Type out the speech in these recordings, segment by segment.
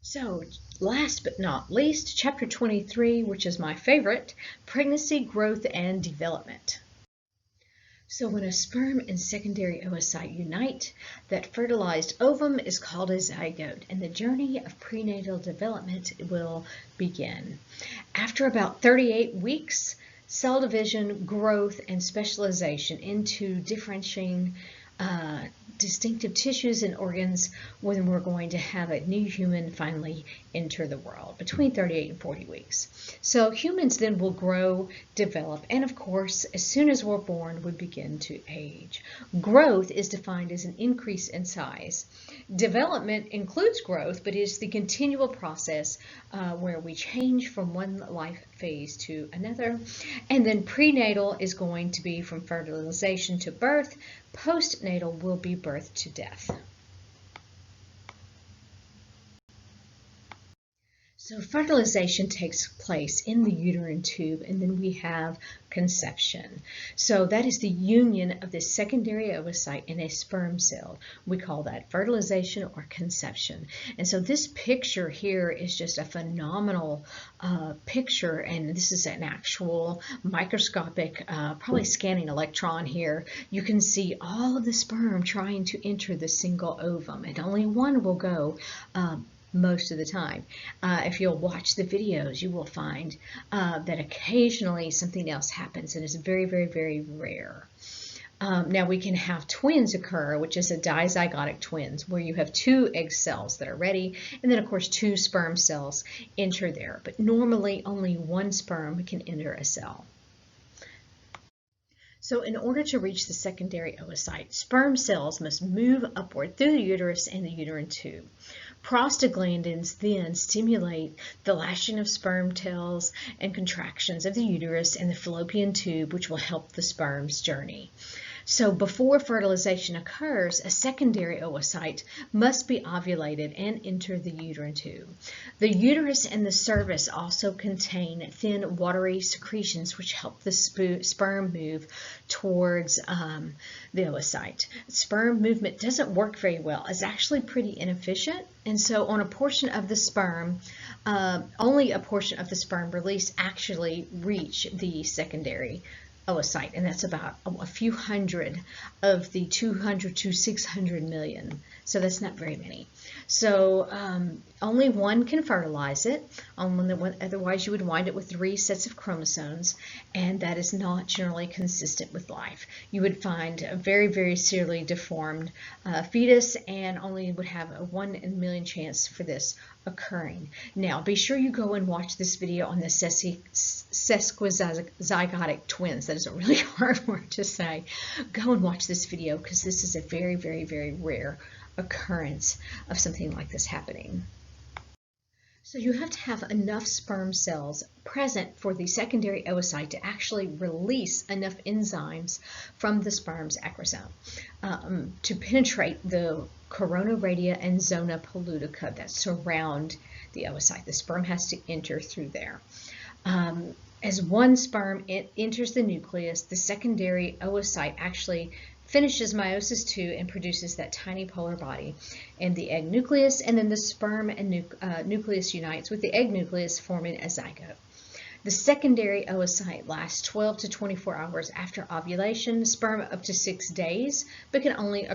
So, last but not least, chapter 23, which is my favorite, pregnancy, growth, and development. So when a sperm and secondary oocyte unite, that fertilized ovum is called a zygote, and the journey of prenatal development will begin. After about 38 weeks, cell division, growth, and specialization into differentiating distinctive tissues and organs when we're going to have a new human finally enter the world between 38 and 40 weeks. So humans then will grow, develop, and of course, as soon as we're born, we begin to age. Growth is defined as an increase in size. Development includes growth, but is the continual process where we change from one life phase to another. And then prenatal is going to be from fertilization to birth. Postnatal will be birth to death. So fertilization takes place in the uterine tube, and then we have conception. So that is the union of the secondary oocyte and a sperm cell. We call that fertilization or conception. And so this picture here is just a phenomenal picture, and this is an actual microscopic, probably scanning electron here. You can see all of the sperm trying to enter the single ovum, and only one will go most of the time. If you'll watch the videos, you will find that occasionally something else happens, and it's very, very, very rare. Now we can have twins occur, which is a dizygotic twins, where you have two egg cells that are ready, and then of course two sperm cells enter there. But normally only one sperm can enter a cell. So in order to reach the secondary oocyte, sperm cells must move upward through the uterus and the uterine tube. Prostaglandins then stimulate the lashing of sperm cells and contractions of the uterus and the fallopian tube, which will help the sperm's journey. So before fertilization occurs, a secondary oocyte must be ovulated and enter the uterine tube. The uterus and the cervix also contain thin, watery secretions which help the sperm move towards the oocyte. Sperm movement doesn't work very well. It's actually pretty inefficient, and so on a portion of the sperm, only a portion of the sperm release actually reach the secondary oocyte, and that's about a few hundred of the 200 to 600 million. So that's not very many. So only one can fertilize it. Otherwise, you would wind it with 3 sets of chromosomes, and that is not generally consistent with life. You would find a very, very severely deformed fetus, and only would have a 1 in a million chance for this occurring. Now, be sure you go and watch this video on the sesquizygotic twins. That is a really hard word to say. Go and watch this video, because this is a very, very, very rare occurrence of something like this happening. So you have to have enough sperm cells present for the secondary oocyte to actually release enough enzymes from the sperm's acrosome to penetrate the corona radia and zona pellucida that surround the oocyte. The sperm has to enter through there. As one sperm enters the nucleus, the secondary oocyte actually finishes meiosis II and produces that tiny polar body and the egg nucleus, and then the sperm and nucleus unites with the egg nucleus, forming a zygote. The secondary oocyte lasts 12 to 24 hours after ovulation, sperm up to 6 days, but can only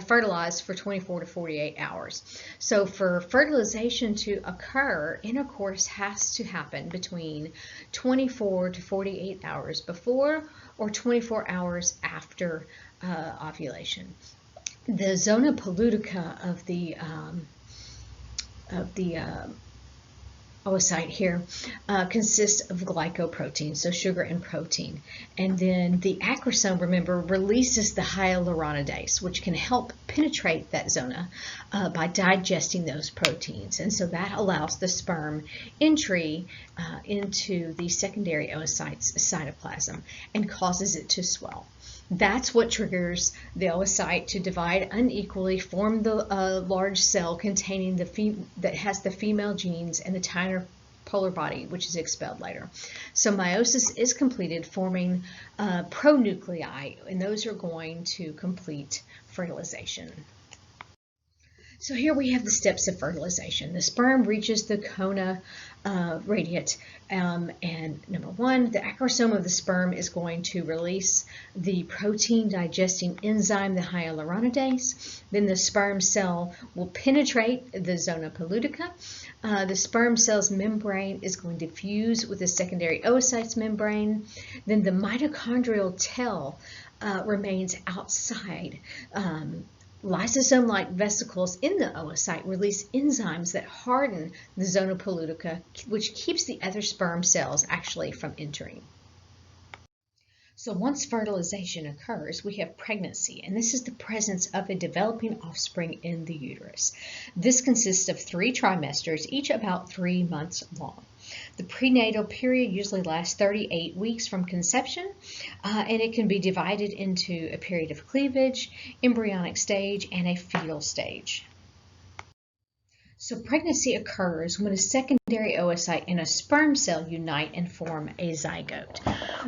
fertilize for 24 to 48 hours. So for fertilization to occur, intercourse has to happen between 24 to 48 hours before or 24 hours after ovulation. The zona pellucida of the oocyte here consists of glycoprotein, so sugar and protein. And then the acrosome, remember, releases the hyaluronidase, which can help penetrate that zona by digesting those proteins. And so that allows the sperm entry into the secondary oocyte's cytoplasm and causes it to swell. That's what triggers the oocyte to divide unequally, form the large cell containing that has the female genes and the tiny polar body, which is expelled later. So meiosis is completed, forming pronuclei, and those are going to complete fertilization. So here we have the steps of fertilization. The sperm reaches the corona radiate, and number one, the acrosome of the sperm is going to release the protein digesting enzyme, the hyaluronidase. Then the sperm cell will penetrate the zona pellucida. The sperm cell's membrane is going to fuse with the secondary oocytes membrane. Then the mitochondrial tail remains outside. Lysosome-like vesicles in the oocyte release enzymes that harden the zona pellucida, which keeps the other sperm cells actually from entering. So once fertilization occurs, we have pregnancy, and this is the presence of a developing offspring in the uterus. This consists of 3 trimesters, each about 3 months long. The prenatal period usually lasts 38 weeks from conception, and it can be divided into a period of cleavage, embryonic stage, and a fetal stage. So pregnancy occurs when a secondary oocyte and a sperm cell unite and form a zygote.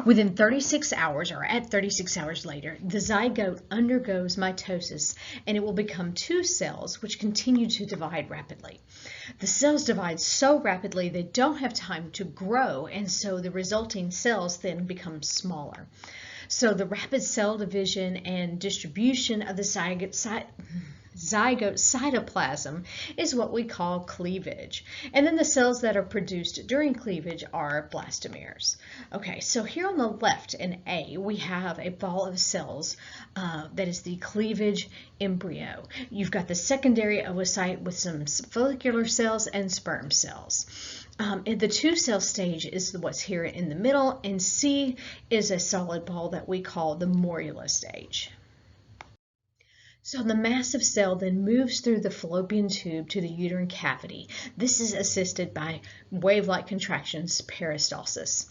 Within 36 hours, or at 36 hours later, the zygote undergoes mitosis, and it will become 2 cells which continue to divide rapidly. The cells divide so rapidly they don't have time to grow, and so the resulting cells then become smaller. So the rapid cell division and distribution of the zygote cytoplasm is what we call cleavage. And then the cells that are produced during cleavage are blastomeres. Okay, so here on the left in A, we have a ball of cells that is the cleavage embryo. You've got the secondary oocyte with some follicular cells and sperm cells. And the 2-cell stage is what's here in the middle, and C is a solid ball that we call the morula stage. So the massive cell then moves through the fallopian tube to the uterine cavity. This is assisted by wave-like contractions, peristalsis,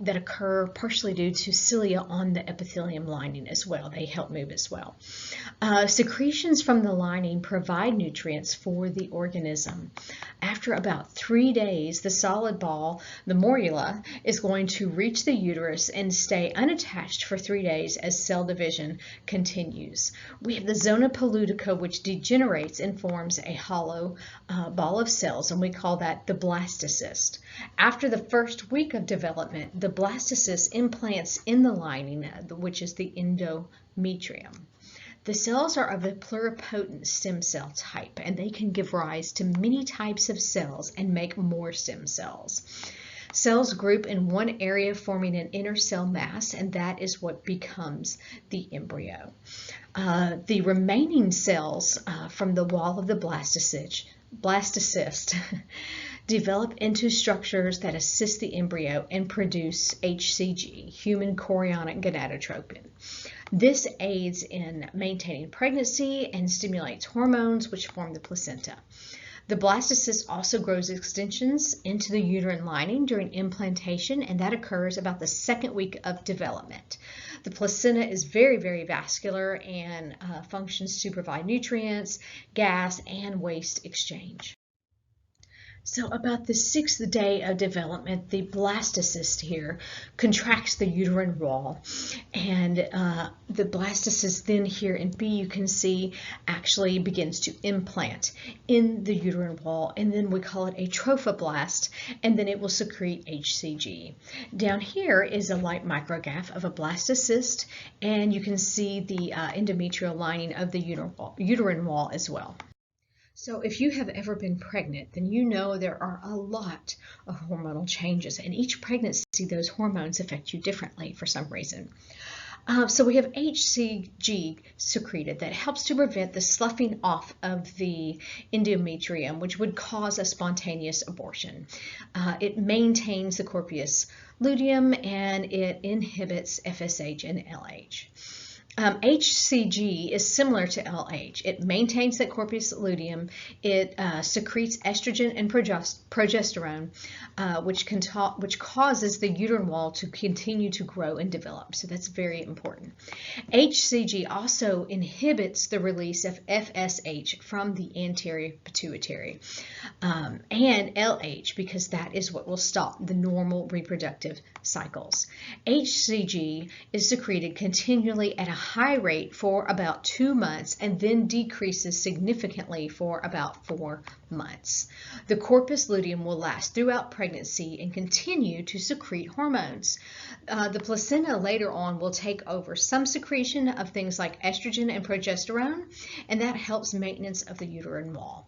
that occur partially due to cilia on the epithelium lining as well. They help move as well. Secretions from the lining provide nutrients for the organism. After about 3 days, the solid ball, the morula, is going to reach the uterus and stay unattached for 3 days as cell division continues. We have the zona pellucida, which degenerates and forms a hollow ball of cells, and we call that the blastocyst. After the first week of development, the blastocyst implants in the lining, which is the endometrium. The cells are of a pluripotent stem cell type, and they can give rise to many types of cells and make more stem cells. Cells group in one area forming an inner cell mass, and that is what becomes the embryo. The remaining cells from the wall of the blastocyst develop into structures that assist the embryo and produce HCG, human chorionic gonadotropin. This aids in maintaining pregnancy and stimulates hormones which form the placenta. The blastocyst also grows extensions into the uterine lining during implantation, and that occurs about the 2nd week of development. The placenta is very, very vascular and functions to provide nutrients, gas, and waste exchange. So about the 6th day of development, the blastocyst here contracts the uterine wall, and the blastocyst then here in B, you can see, actually begins to implant in the uterine wall, and then we call it a trophoblast, and then it will secrete HCG. Down here is a light micrograph of a blastocyst, and you can see the endometrial lining of the uterine wall as well. So if you have ever been pregnant, then you know there are a lot of hormonal changes, and each pregnancy those hormones affect you differently for some reason. So we have HCG secreted that helps to prevent the sloughing off of the endometrium, which would cause a spontaneous abortion. It maintains the corpus luteum, and it inhibits FSH and LH. HCG is similar to LH. It maintains that corpus luteum. It secretes estrogen and progesterone, which causes the uterine wall to continue to grow and develop. So that's very important. HCG also inhibits the release of FSH from the anterior pituitary, and LH, because that is what will stop the normal reproductive cycles. HCG is secreted continually at a high rate for about 2 months and then decreases significantly for about 4 months. The corpus luteum will last throughout pregnancy and continue to secrete hormones. The placenta later on will take over some secretion of things like estrogen and progesterone, and that helps maintenance of the uterine wall.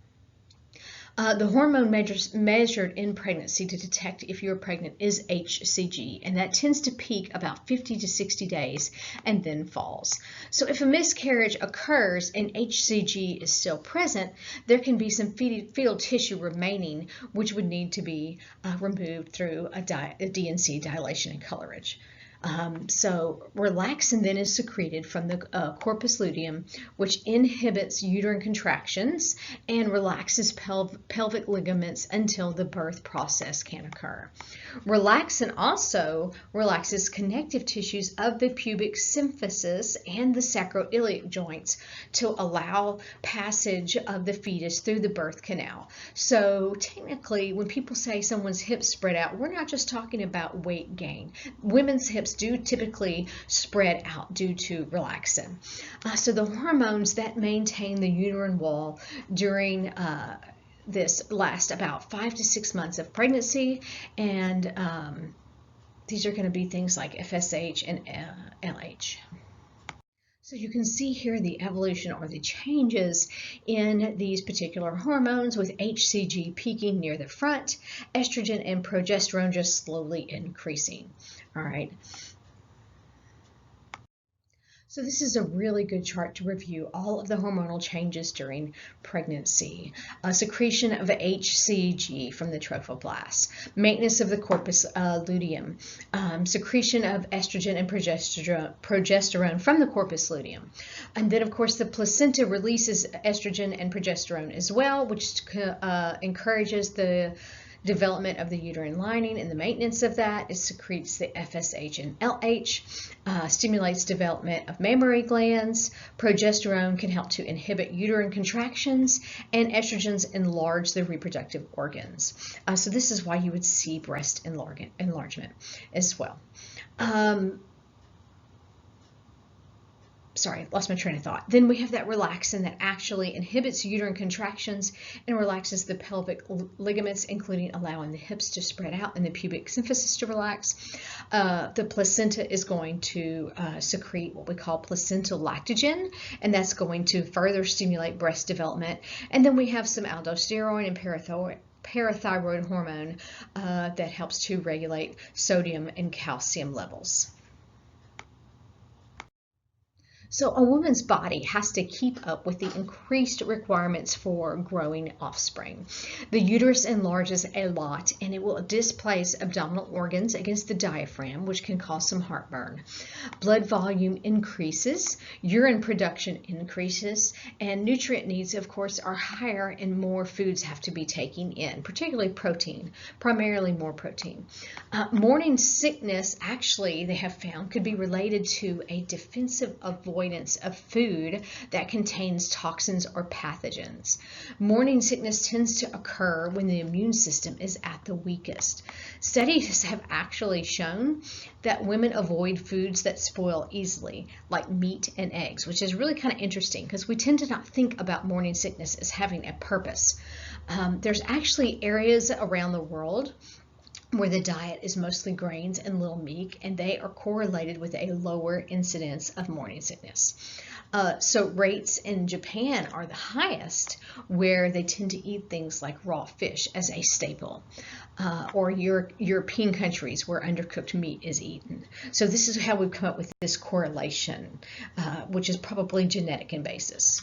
The hormone measured in pregnancy to detect if you're pregnant is HCG, and that tends to peak about 50 to 60 days and then falls. So if a miscarriage occurs and HCG is still present, there can be some fetal tissue remaining, which would need to be removed through a D&C, dilation and colorage. So relaxin then is secreted from the corpus luteum, which inhibits uterine contractions and relaxes pelvic ligaments until the birth process can occur. Relaxin also relaxes connective tissues of the pubic symphysis and the sacroiliac joints to allow passage of the fetus through the birth canal. So technically, when people say someone's hips spread out, we're not just talking about weight gain. Women's hips do typically spread out due to relaxin. So the hormones that maintain the uterine wall during this last about 5 to 6 months of pregnancy, and these are going to be things like FSH and LH. So you can see here the evolution or the changes in these particular hormones, with HCG peaking near the front, estrogen and progesterone just slowly increasing. All right. So this is a really good chart to review all of the hormonal changes during pregnancy. Secretion of HCG from the trophoblast, maintenance of the corpus luteum, secretion of estrogen and progesterone from the corpus luteum. And then, of course, the placenta releases estrogen and progesterone as well, which encourages the development of the uterine lining and the maintenance of that. It secretes the FSH and LH, stimulates development of mammary glands. Progesterone can help to inhibit uterine contractions, and estrogens enlarge the reproductive organs. So this is why you would see breast enlargement as well. Sorry, lost my train of thought. Then we have that relaxin that actually inhibits uterine contractions and relaxes the pelvic ligaments, including allowing the hips to spread out and the pubic symphysis to relax. The placenta is going to secrete what we call placental lactogen, and that's going to further stimulate breast development. And then we have some aldosterone and parathyroid hormone that helps to regulate sodium and calcium levels. So a woman's body has to keep up with the increased requirements for growing offspring. The uterus enlarges a lot, and it will displace abdominal organs against the diaphragm, which can cause some heartburn. Blood volume increases, urine production increases, and nutrient needs, of course, are higher, and more foods have to be taken in, particularly protein, primarily more protein. Morning sickness, actually, they have found, could be related to a defensive avoidance of food that contains toxins or pathogens. Morning sickness tends to occur when the immune system is at the weakest. Studies have actually shown that women avoid foods that spoil easily, like meat and eggs, which is really kind of interesting because we tend to not think about morning sickness as having a purpose. There's actually areas around the world where the diet is mostly grains and little meat, and they are correlated with a lower incidence of morning sickness. So rates in Japan are the highest, where they tend to eat things like raw fish as a staple, or European countries where undercooked meat is eaten. So this is how we've come up with this correlation, which is probably genetic in basis.